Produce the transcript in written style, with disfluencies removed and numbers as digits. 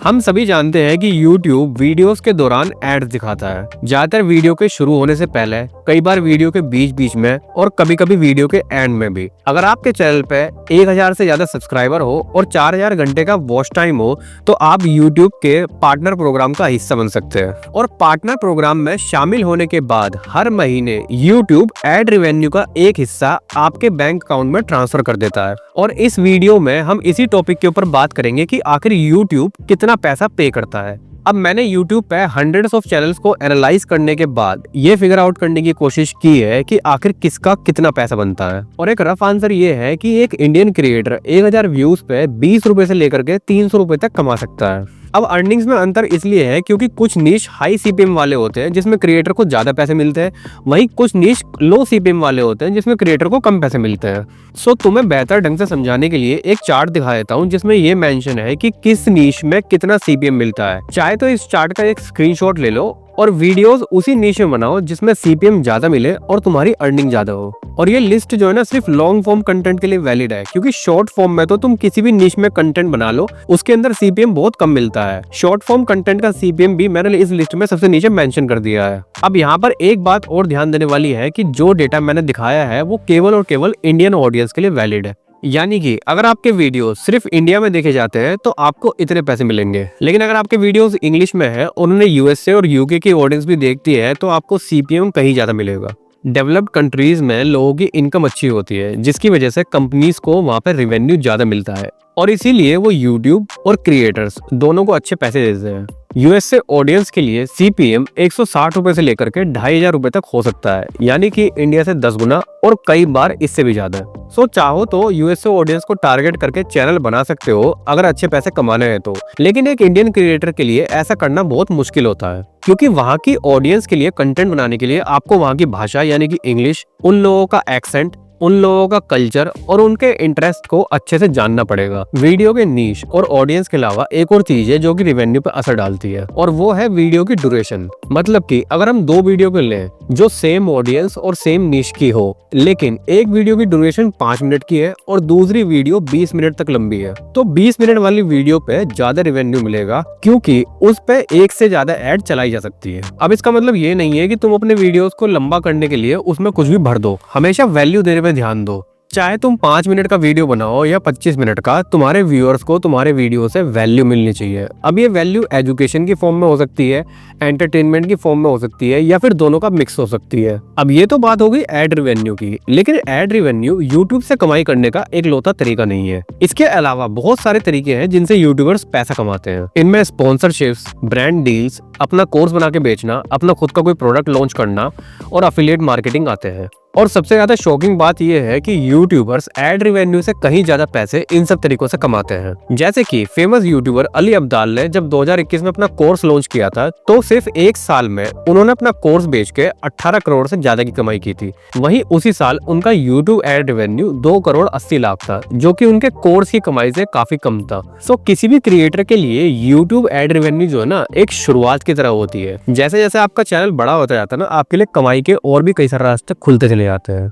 हम सभी जानते हैं कि YouTube वीडियोस के दौरान एड्स दिखाता है, ज्यादातर वीडियो के शुरू होने से पहले, कई बार वीडियो के बीच बीच में और कभी कभी वीडियो के एंड में भी। अगर आपके चैनल पे 1000 से ज्यादा सब्सक्राइबर हो और 4000 घंटे का वॉच टाइम हो तो आप YouTube के पार्टनर प्रोग्राम का हिस्सा बन सकते हैं। और पार्टनर प्रोग्राम में शामिल होने के बाद हर महीने YouTube एड रेवेन्यू का एक हिस्सा आपके बैंक अकाउंट में ट्रांसफर कर देता है। और इस वीडियो में हम इसी टॉपिक के ऊपर बात करेंगे कि आखिर YouTube कितना पैसा पे करता है। अब मैंने YouTube पे हंड्रेड्स ऑफ चैनल्स को एनालाइज करने के बाद ये फिगर आउट करने की कोशिश की है कि आखिर किसका कितना पैसा बनता है। और एक रफ आंसर ये है कि एक इंडियन क्रिएटर 1000 व्यूज पे 20 रुपए से लेकर के 300 रुपए तक कमा सकता है। अब अर्निंग्स में अंतर इसलिए है क्योंकि कुछ नीश हाई सीपीएम वाले होते हैं जिसमें क्रिएटर को ज्यादा पैसे मिलते हैं, वहीं कुछ नीश लो सीपीएम वाले होते हैं जिसमें क्रिएटर को कम पैसे मिलते हैं। सो तुम्हें बेहतर ढंग से समझाने के लिए एक चार्ट दिखा देता हूँ जिसमें ये मेंशन है कि किस नीश में कितना सीपीएम मिलता है। चाहे तो इस चार्ट का एक स्क्रीनशॉट ले लो और वीडियोस उसी नीश में बनाओ जिसमें सीपीएम ज्यादा मिले और तुम्हारी अर्निंग ज्यादा हो। और ये लिस्ट जो है ना सिर्फ लॉन्ग फॉर्म कंटेंट के लिए वैलिड है, क्योंकि शॉर्ट फॉर्म में तो तुम किसी भी नीश में कंटेंट बना लो उसके अंदर सीपीएम बहुत कम मिलता है। शॉर्ट फॉर्म कंटेंट का सीपीएम भी मैंने इस लिस्ट में सबसे नीचे मेंशन कर दिया है। अब यहाँ पर एक बात और ध्यान देने वाली है कि जो डेटा मैंने दिखाया है वो केवल और केवल इंडियन ऑडियंस के लिए वैलिड है। यानी कि अगर आपके वीडियो सिर्फ इंडिया में देखे जाते हैं तो आपको इतने पैसे मिलेंगे, लेकिन अगर आपके वीडियोस इंग्लिश में है और उन्हें यूएसए और यूके की ऑडियंस भी देखती है तो आपको सीपीएम कहीं ज्यादा मिलेगा। डेवलप्ड कंट्रीज में लोगों की इनकम अच्छी होती है जिसकी वजह से कंपनीज को वहां पर रेवेन्यू ज्यादा मिलता है और इसीलिए वो यूट्यूब और क्रिएटर्स दोनों को अच्छे पैसे देते हैं। यूएसए ऑडियंस के लिए सीपीएम 160 रुपए से लेकर के 2500 रुपए तक हो सकता है, यानी कि इंडिया से 10 गुना और कई बार इससे भी ज्यादा। सो चाहो तो यूएसए ऑडियंस को टारगेट करके चैनल बना सकते हो अगर अच्छे पैसे कमाने हैं तो, लेकिन एक इंडियन क्रिएटर के लिए ऐसा करना बहुत मुश्किल होता है क्योंकि वहाँ की ऑडियंस के लिए कंटेंट बनाने के लिए आपको वहाँ की भाषा यानी कि इंग्लिश, उन लोगों का एक्सेंट, उन लोगों का कल्चर और उनके इंटरेस्ट को अच्छे से जानना पड़ेगा। वीडियो के नीश और ऑडियंस के अलावा एक और चीज है जो कि रेवेन्यू पर असर डालती है और वो है वीडियो की ड्यूरेशन। मतलब कि अगर हम दो वीडियो को लें जो सेम ऑडियंस और सेम नीश की हो, लेकिन एक वीडियो की ड्यूरेशन 5 मिनट की है और दूसरी वीडियो 20 मिनट तक लंबी है, तो 20 मिनट वाली वीडियो पे ज्यादा रेवेन्यू मिलेगा क्योंकि उस पे एक से ज्यादा एड चलाई जा सकती है। अब इसका मतलब ये नहीं है कि तुम अपने वीडियोस को लंबा करने के लिए उसमें कुछ भी भर दो, हमेशा वैल्यू देने पे ध्यान दो। चाहे तुम 5 मिनट का वीडियो बनाओ या 25 मिनट का, तुम्हारे व्यूअर्स को तुम्हारे वीडियो से वैल्यू मिलनी चाहिए। अब ये वैल्यू एजुकेशन की फॉर्म में हो सकती है, एंटरटेनमेंट की फॉर्म में हो सकती है या फिर दोनों का मिक्स हो सकती है। अब ये तो बात हो गई एड रेवेन्यू की, लेकिन एड रेवेन्यू यूट्यूब से कमाई करने का एक लौता तरीका नहीं है। इसके अलावा बहुत सारे तरीके हैं जिनसे यूट्यूबर्स पैसा कमाते हैं। इनमें स्पॉन्सरशिप्स, ब्रांड डील्स, अपना कोर्स बना के बेचना, अपना खुद का कोई प्रोडक्ट लॉन्च करना और एफिलिएट मार्केटिंग आते हैं। और सबसे ज्यादा शॉकिंग बात यह है कि यूट्यूबर्स एड रेवेन्यू से कहीं ज्यादा पैसे इन सब तरीकों से कमाते हैं। जैसे कि फेमस यूट्यूबर अली अब्दाल ने जब 2021 में अपना कोर्स लॉन्च किया था तो सिर्फ एक साल में उन्होंने अपना कोर्स बेच के 18 करोड़ से ज्यादा की कमाई की थी। वहीं उसी साल उनका YouTube ad revenue 2 crore 80 lakh था, जो कि उनके कोर्स की कमाई से काफी कम था। सो किसी भी क्रिएटर के लिए यूट्यूब एड रेवेन्यू जो है ना एक शुरुआत की तरह होती है। जैसे जैसे आपका चैनल बड़ा होता जाता है ना, आपके लिए कमाई के और भी कई सारे रास्ते खुलते चले जाते हैं।